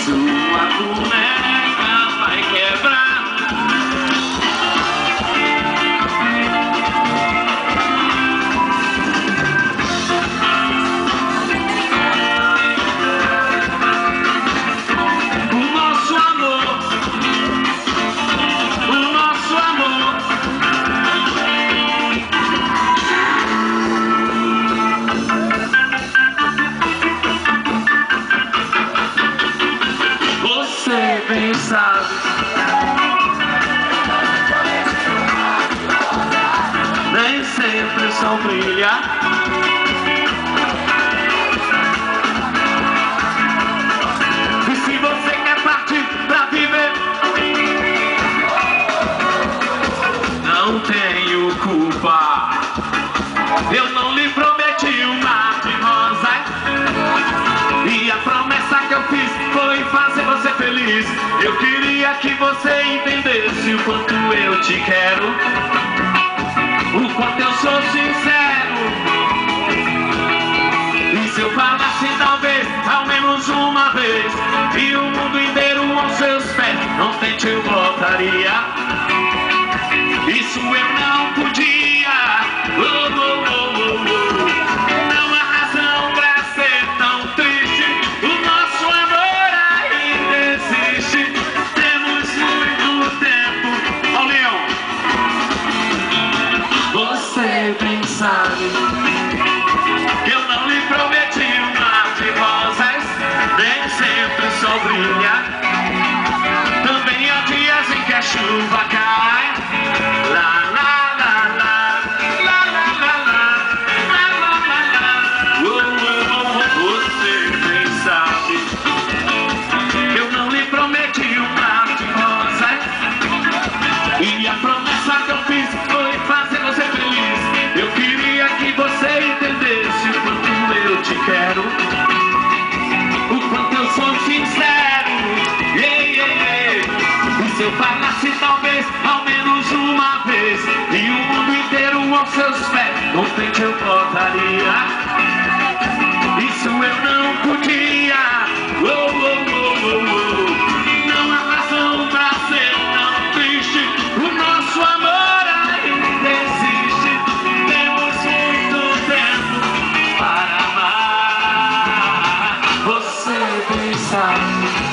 Sua boneca vai quebrar. Você bem sabe, nem sempre o sol brilha. E se você quer partir pra viver, não tenho culpa. Eu não lhe prometi um mar de rosas, e a promessa que eu fiz foi fazer você feliz. Eu queria que você entendesse o quanto eu te quero, o quanto eu sou sincero. E se eu falasse talvez, ao menos uma vez, e o mundo inteiro aos seus pés, não tente eu voltaria. Isso eu não podia. Oh, oh, oh, oh, oh. Não há razão pra ser tão triste. O nosso amor ainda existe. Temos muito tempo. Ó, Leão, você bem sabe que eu não lhe prometi um mar de rosas, nem sempre o sol brilha. Também há dias em que a chuva cai. Lá, lá, lá, lá, lá, lá, lá, lá, lá, lá, lá. Oh, oh, oh, você bem sabe que eu não lhe prometi um mar de rosas, e a promessa que eu fiz foi fazer você feliz. Eu queria que você entendesse o quanto eu te quero, o quanto eu sou sincero. Yeah, yeah, yeah. E se eu falasse talvez, ao menos uma vez, e o mundo inteiro aos seus pés, não tente eu voltaria. Isso eu não podia. Oh, oh, oh, oh, oh. Não há razão pra ser tão triste. O nosso amor ainda existe. Temos muito tempo para amar. Você bem sabe